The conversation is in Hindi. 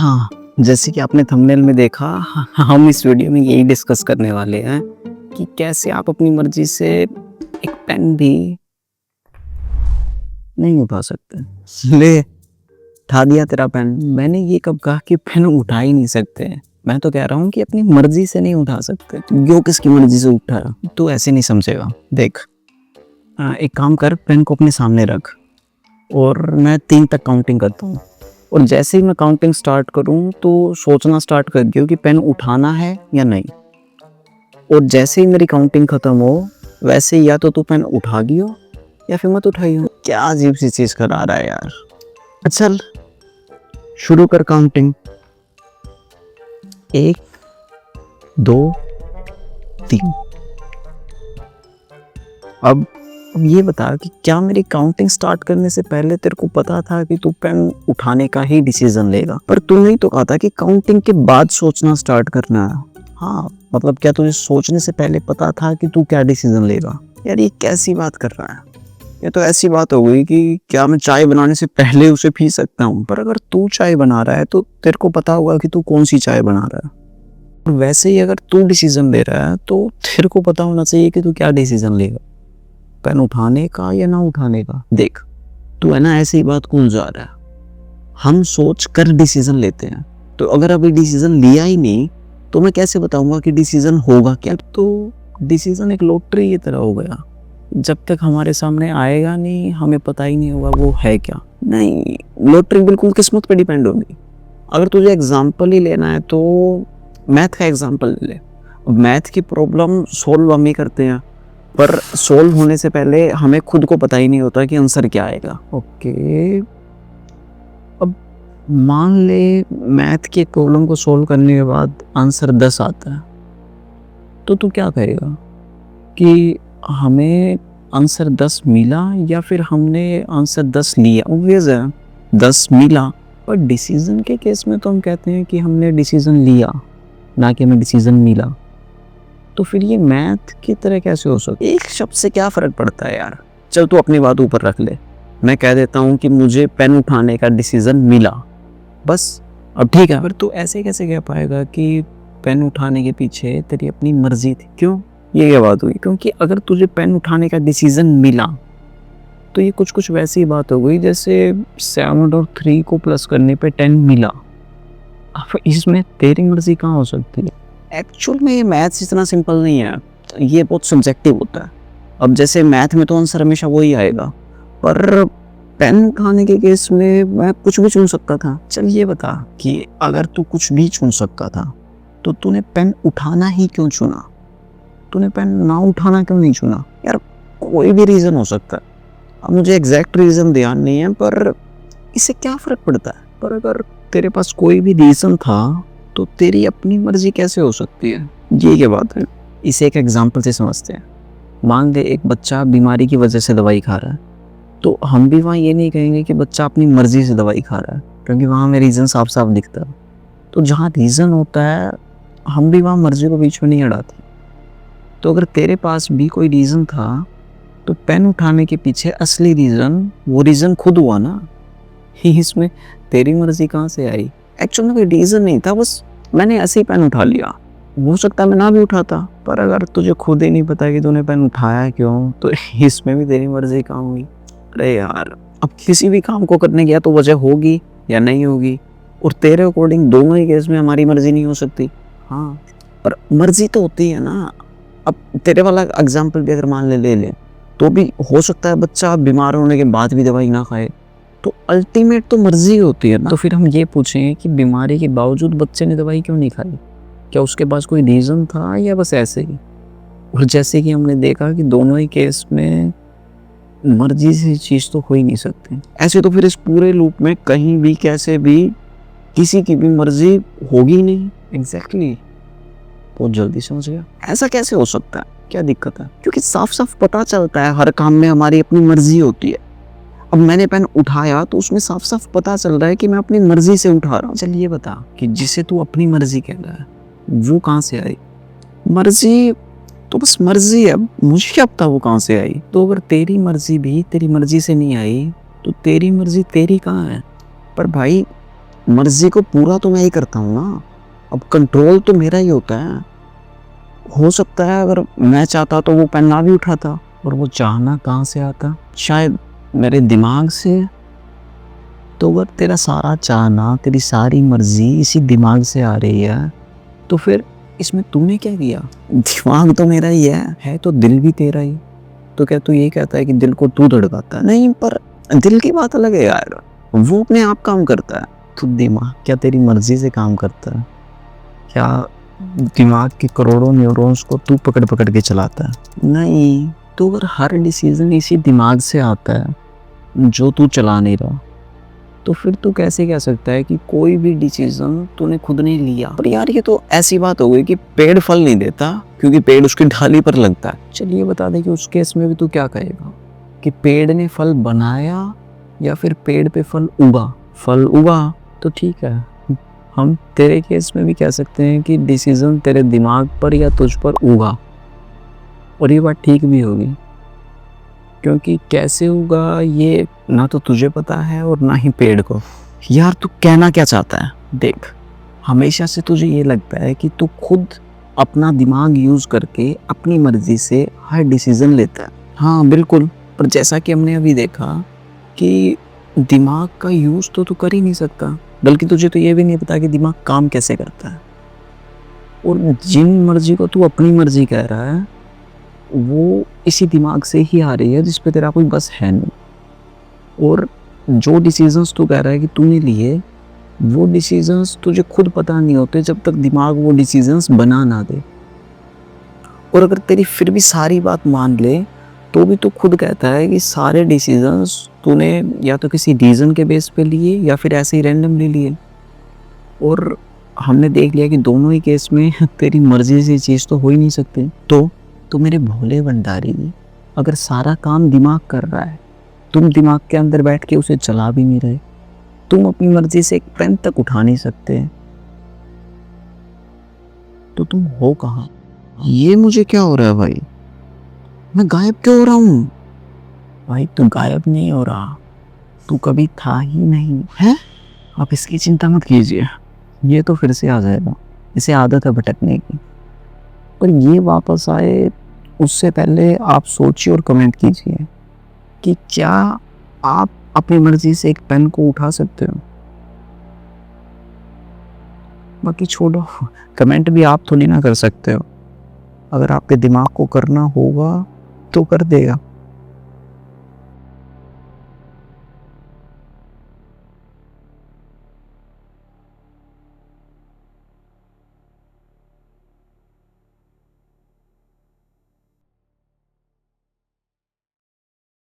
हाँ, जैसे कि आपने थंबनेल में देखा, हम इस वीडियो में यही डिस्कस करने वाले हैं कि कैसे आप अपनी मर्जी से एक पेन भी नहीं उठा सकते। ले, उठा दिया तेरा पेन। मैंने ये कब कहा कि पेन उठा ही नहीं सकते? मैं तो कह रहा हूँ कि अपनी मर्जी से नहीं उठा सकते। क्यों किसकी मर्जी से उठा? तू ऐसे नहीं समझेगा। देख, एक काम कर, पेन को अपने सामने रख और मैं 3 तक काउंटिंग करता हूँ। और जैसे ही मैं काउंटिंग स्टार्ट करूँ तो सोचना स्टार्ट कर दियो कि पेन उठाना है या नहीं। और जैसे ही मेरी काउंटिंग खत्म हो, वैसे ही या तो तू पेन उठा गियो या फिर मत उठाइयो। क्या अजीब सी चीज करा रहा है यार। अच्छा, चल शुरू कर काउंटिंग। 1 2 3। अब ये बता कि क्या मेरी काउंटिंग स्टार्ट करने से पहले तेरे को पता था कि तू पेन उठाने का ही डिसीजन लेगा? पर तूने ही तो कहा था कि काउंटिंग के बाद सोचना स्टार्ट करना है। हाँ, मतलब क्या तुझे सोचने से पहले पता था कि तू क्या डिसीजन लेगा? यार, ये कैसी बात कर रहा है? ये तो ऐसी बात हो गई कि क्या मैं चाय बनाने से पहले उसे पी सकता हूँ? पर अगर तू चाय बना रहा है तो तेरे को पता होगा कि तू कौन सी चाय बना रहा है। और वैसे ही अगर तू डिसीजन ले रहा है तो तेरे को पता होना चाहिए कि तू क्या डिसीजन लेगा, पेन उठाने का या ना उठाने का। देख, तू है ना ऐसे ही बात को उलझा रहा है। हम सोच कर डिसीजन लेते हैं, तो अगर अभी डिसीजन लिया ही नहीं तो मैं कैसे बताऊंगा कि डिसीजन होगा क्या? तो डिसीजन एक लॉटरी की तरह हो गया। जब तक हमारे सामने आएगा नहीं, हमें पता ही नहीं होगा वो है क्या। नहीं, लॉटरी बिल्कुल किस्मत पे डिपेंड होगी। अगर तुझे एग्जाम्पल ही लेना है तो मैथ का एग्जाम्पल ले। मैथ की प्रॉब्लम सोल्व हम ही करते हैं, पर सोल्व होने से पहले हमें खुद को पता ही नहीं होता कि आंसर क्या आएगा। ओके, अब मान ले मैथ की प्रॉब्लम को सोल्व करने के बाद आंसर 10 आता है, तो तू क्या कहेगा कि हमें आंसर 10 मिला या फिर हमने आंसर 10 लिया? ऑब्वियस है 10 मिला। पर डिसीजन के केस में तो हम कहते हैं कि हमने डिसीजन लिया, ना कि हमें डिसीजन मिला। तो फिर ये मैथ की तरह कैसे हो सकता है? एक शब्द से क्या फर्क पड़ता है यार। चल तू अपनी बात ऊपर रख ले, मैं कह देता हूँ कि मुझे पेन उठाने का डिसीजन मिला, बस। अब ठीक है, पर तू ऐसे कैसे कह पाएगा कि पेन उठाने के पीछे तेरी अपनी मर्जी थी? क्यों, ये क्या बात हुई? क्योंकि अगर तुझे पेन उठाने का डिसीजन मिला तो ये कुछ वैसी बात हो गई जैसे 7 और 3 को प्लस करने पे 10 मिला। अब इसमें तेरी मर्जी कहाँ हो सकती है? एक्चुअल में ये मैथ्स इतना सिंपल नहीं है, ये बहुत सब्जेक्टिव होता है। अब जैसे मैथ में तो आंसर हमेशा वही आएगा, पर पेन उठाने के केस में मैं कुछ भी चुन सकता था। चल ये बता कि अगर तू कुछ भी चुन सकता था तो तूने पेन उठाना ही क्यों चुना? तूने पेन ना उठाना क्यों नहीं चुना? यार, कोई भी रीज़न हो सकता है। अब मुझे एग्जैक्ट रीज़न ध्यान नहीं है, पर इससे क्या फ़र्क पड़ता है? पर अगर तेरे पास कोई भी रीज़न था तो तेरी अपनी मर्जी कैसे हो सकती है? ये क्या बात है? इसे एक एग्जांपल से समझते हैं। मान ले एक बच्चा बीमारी की वजह से दवाई खा रहा है, तो हम भी वहाँ ये नहीं कहेंगे कि बच्चा अपनी मर्जी से दवाई खा रहा है, क्योंकि वहाँ हमें रीज़न साफ साफ दिखता है। तो जहाँ रीज़न होता है हम भी वहाँ मर्जी को बीच में नहीं अड़ाते। तो अगर तेरे पास भी कोई रीज़न था तो पेन उठाने के पीछे असली रीज़न, वो रीज़न खुद हुआ ना। इसमें तेरी मर्जी कहाँ से आई? एक्चुअल में कोई रीज़न नहीं था, बस मैंने ऐसे ही पेन उठा लिया। हो सकता है मैं ना भी उठाता, पर अगर तुझे खुद ही नहीं पता कि तूने पेन उठाया क्यों, तो इसमें भी तेरी मर्जी कहाँ हुई? अरे यार, अब किसी भी काम को करने की या तो वजह होगी या नहीं होगी, और तेरे अकॉर्डिंग दोनों ही केस में हमारी मर्जी नहीं हो सकती। हाँ, पर मर्जी तो होती है ना। अब तेरे वाला एग्जाम्पल भी अगर मान ले ले तो भी हो सकता है बच्चा बीमार होने के बाद भी दवाई ना खाए। तो अल्टीमेट तो मर्जी होती है ना। तो फिर हम ये पूछें कि बीमारी के बावजूद बच्चे ने दवाई क्यों नहीं खाई? क्या उसके पास कोई रीज़न था या बस ऐसे ही? और जैसे कि हमने देखा कि दोनों ही केस में मर्जी से चीज़ तो हो ही नहीं सकती। ऐसे तो फिर इस पूरे लूप में कहीं भी कैसे भी किसी की भी मर्जी होगी नहीं। एग्जैक्टली, बहुत जल्दी समझ गया। ऐसा कैसे हो सकता है? क्या दिक्कत है? क्योंकि साफ साफ पता चलता है हर काम में हमारी अपनी मर्जी होती है। अब मैंने पेन उठाया तो उसमें साफ साफ पता चल रहा है कि मैं अपनी मर्जी से उठा रहा हूँ। चल ये बता कि जिसे तू अपनी मर्जी कह रहा है वो कहाँ से आई? मर्जी तो बस मर्जी है, मुझे क्या पता वो कहाँ से आई। तो अगर तेरी मर्जी भी तेरी मर्जी से नहीं आई तो तेरी मर्जी तेरी कहाँ है? पर भाई, मर्जी को पूरा तो मैं ही करता हूँ ना, अब कंट्रोल तो मेरा ही होता है। हो सकता है अगर मैं चाहता तो वो पेन ना भी उठाता, और वो चाहना कहाँ से आता, शायद मेरे दिमाग से। तो अगर तेरा सारा चाहना, तेरी सारी मर्जी इसी दिमाग से आ रही है, तो फिर इसमें तूने क्या किया? दिमाग तो मेरा ही है तो दिल भी तेरा ही। तो क्या तू ये कहता है कि दिल को तू धड़काता है? नहीं, पर दिल की बात अलग है यार, वो अपने आप काम करता है। तो दिमाग क्या तेरी मर्जी से काम करता है? क्या दिमाग के करोड़ों न्यूरॉन्स को तू पकड़ पकड़ के चलाता है? नहीं। तो अगर हर डिसीजन इसी दिमाग से आता है जो तू चला नहीं रहा, तो फिर तू कैसे कह सकता है कि कोई भी डिसीजन तूने खुद नहीं लिया? पर यार ये तो ऐसी बात हो गई कि पेड़ फल नहीं देता क्योंकि पेड़ उसकी डाली पर लगता है। चलिए बता दे कि उस केस में भी तू क्या कहेगा, कि पेड़ ने फल बनाया या फिर पेड़ पे फल उगा? फल उगा तो ठीक है, हम तेरे केस में भी कह सकते हैं कि डिसीजन तेरे दिमाग पर या तुझ पर उगा, और ये बात ठीक भी होगी, क्योंकि कैसे उगा ये ना तो तुझे पता है और ना ही पेड़ को। यार तू कहना क्या चाहता है? देख, हमेशा से तुझे ये लगता है कि तू खुद अपना दिमाग यूज करके अपनी मर्जी से हर डिसीजन लेता है। हाँ बिल्कुल, पर जैसा कि हमने अभी देखा कि दिमाग का यूज तो तू कर ही नहीं सकता, बल्कि तुझे तो ये भी नहीं पता कि दिमाग काम कैसे करता है। और जिन मर्जी को तू अपनी मर्जी कह रहा है, वो इसी दिमाग से ही आ रही है जिस पे तेरा कोई बस है नहीं। और जो डिसीजंस तू कह रहा है कि तूने लिए, वो डिसीजंस तुझे खुद पता नहीं होते जब तक दिमाग वो डिसीजंस बना ना दे। और अगर तेरी फिर भी सारी बात मान ले, तो भी तू खुद कहता है कि सारे डिसीजंस तूने या तो किसी रीज़न के बेस पे लिए या फिर ऐसे ही रैंडमली लिए। और हमने देख लिया कि दोनों ही केस में तेरी मर्जी से चीज़ तो हो ही नहीं सकती। तो मेरे भोले भंडारी, अगर सारा काम दिमाग कर रहा है, तुम दिमाग के अंदर बैठ के उसे चला भी नहीं रहे, तुम अपनी मर्जी से एक पेन तक उठा नहीं सकते, तो तुम हो कहाँ? ये मुझे क्या हो रहा है भाई? मैं गायब क्यों हो रहा हूँ? भाई तू गायब नहीं हो रहा, तू कभी था ही नहीं है। आप इसकी चिंता मत कीजिए, ये तो फिर से आ जाएगा, इसे आदत है भटकने की। पर ये वापस आए उससे पहले आप सोचिए और कमेंट कीजिए कि क्या आप अपनी मर्जी से एक पेन को उठा सकते हो? बाकी छोड़ो, कमेंट भी आप थोड़ी ना कर सकते हो। अगर आपके दिमाग को करना होगा तो कर देगा।